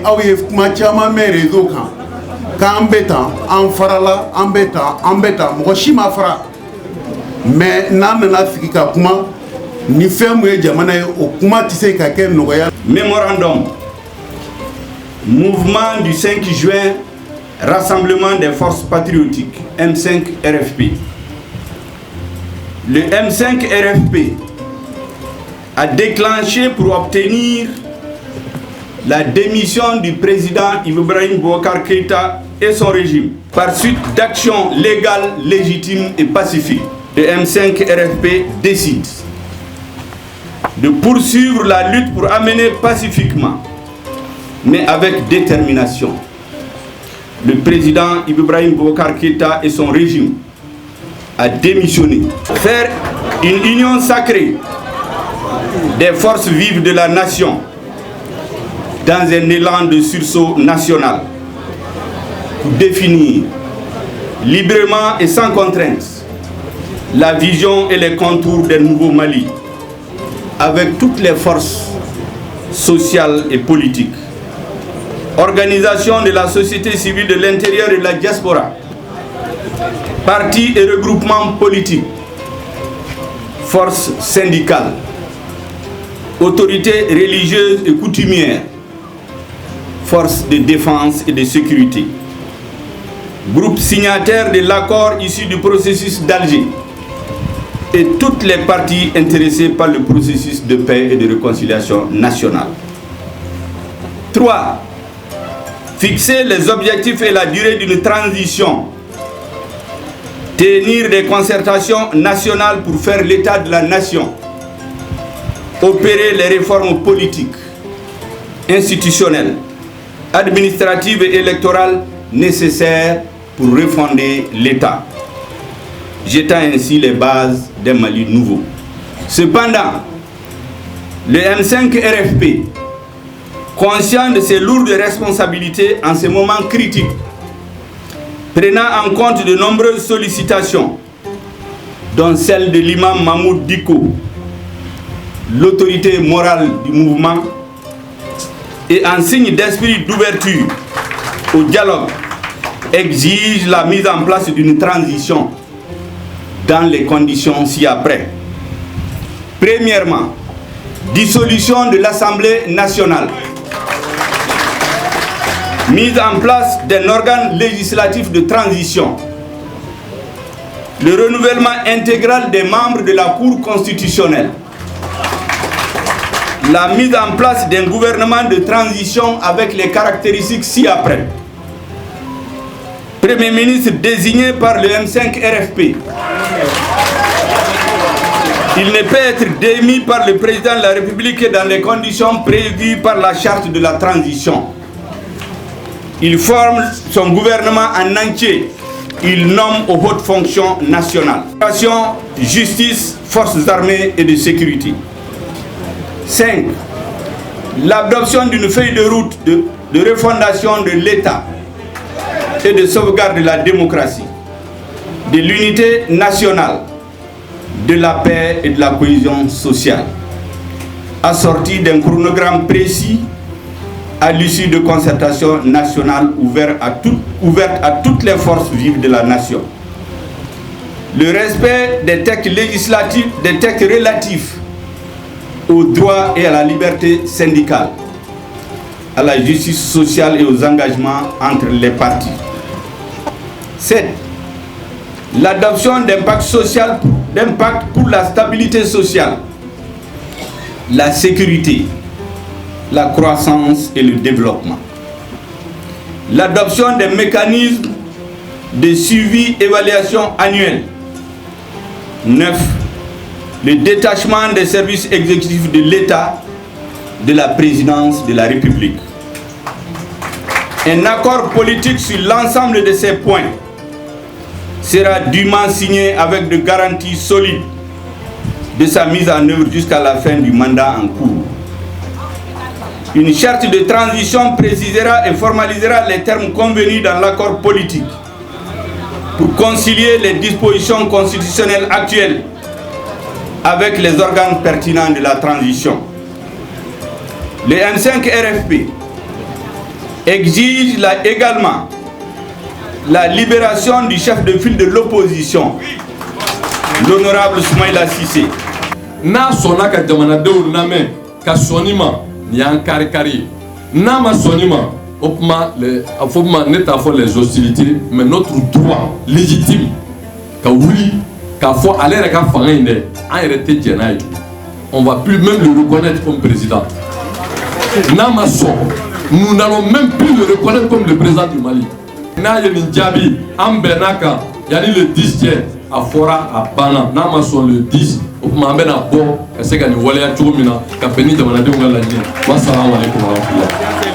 aw ye kuma caman mɛn réseau kan k'an bɛ tan an farala an bɛ tan mɔgɔ si ma fara mais n'an nana sigi ka kuma ni fɛn mun ye jamana ye o kuma tɛ se ka kɛ nɔgɔya. Mémorandum, mouvement du 5 juin, Rassemblement des forces patriotiques, M5 RFP. Le M5 RFP a déclenché pour obtenir la démission du président Ibrahim Boubacar Keïta et son régime par suite d'actions légales, légitimes et pacifiques. Le M5 RFP décide de poursuivre la lutte pour amener pacifiquement, mais avec détermination, le président Ibrahim Boubacar Keïta et son régime à démissionner. Faire une union sacrée des forces vives de la nation dans un élan de sursaut national pour définir librement et sans contrainte la vision et les contours d'un nouveau Mali avec toutes les forces sociales et politiques. Organisation de la société civile de l'intérieur et de la diaspora, partis et regroupements politiques, forces syndicales, autorités religieuses et coutumières, forces de défense et de sécurité, groupes signataires de l'accord issu du processus d'Alger et toutes les parties intéressées par le processus de paix et de réconciliation nationale. 3. Fixer les objectifs et la durée d'une transition. Tenir des concertations nationales pour faire l'état de la nation. Opérer les réformes politiques, institutionnelles, administratives et électorales nécessaires pour refonder l'État, jetant ainsi les bases d'un Mali nouveau. Cependant, le M5 RFP, conscient de ses lourdes responsabilités en ces moments critiques, prenant en compte de nombreuses sollicitations, dont celle de l'imam Mahmoud Diko, l'autorité morale du mouvement, et en signe d'esprit d'ouverture au dialogue, exige la mise en place d'une transition dans les conditions ci-après. Premièrement, dissolution de l'Assemblée nationale. Mise en place d'un organe législatif de transition. Le renouvellement intégral des membres de la Cour constitutionnelle. La mise en place d'un gouvernement de transition avec les caractéristiques ci-après. Premier ministre désigné par le M5 RFP. Il ne peut être démis par le président de la République dans les conditions prévues par la charte de la transition. Il forme son gouvernement en entier. Il nomme aux hautes fonctions nationales. Justice, forces armées et de sécurité. 5. L'adoption d'une feuille de route de refondation de l'État et de sauvegarde de la démocratie, de l'unité nationale, de la paix et de la cohésion sociale, assortie d'un chronogramme précis à l'issue de concertations nationales ouvertes à toutes les forces vives de la nation. Le respect des textes législatifs, des textes relatifs aux droits et à la liberté syndicale, à la justice sociale et aux engagements entre les partis. 7. L'adoption d'un pacte pour la stabilité sociale, la sécurité, la croissance et le développement. L'adoption des mécanismes de suivi-évaluation annuelle. 9. Le détachement des services exécutifs de l'État de la présidence de la République. Un accord politique sur l'ensemble de ces points sera dûment signé avec de garanties solides de sa mise en œuvre jusqu'à la fin du mandat en cours. Une charte de transition précisera et formalisera les termes convenus dans l'accord politique pour concilier les dispositions constitutionnelles actuelles avec les organes pertinents de la transition. Le M5 RFP exige également la libération du chef de file de l'opposition, l'honorable Soumaïla Cissé. Na sona ka jamana dew name ka sonima ni an kari na ma sonima opma les afoma neta fo les hostilités mais notre droit légitime ka wuli ka fo aller ka fanga inde en réalité djenay on va plus même le reconnaître comme président. Na ma son nous n'allons même plus le reconnaître comme le président du Mali. Na yeni djabi ambenaka yani le 10 a fora a bana na ma son le 10 opma mbena bo ka se ka ni waleya chomina ka peni jamana de ngala ni. Wassalamu alaikum wa rahmatullah.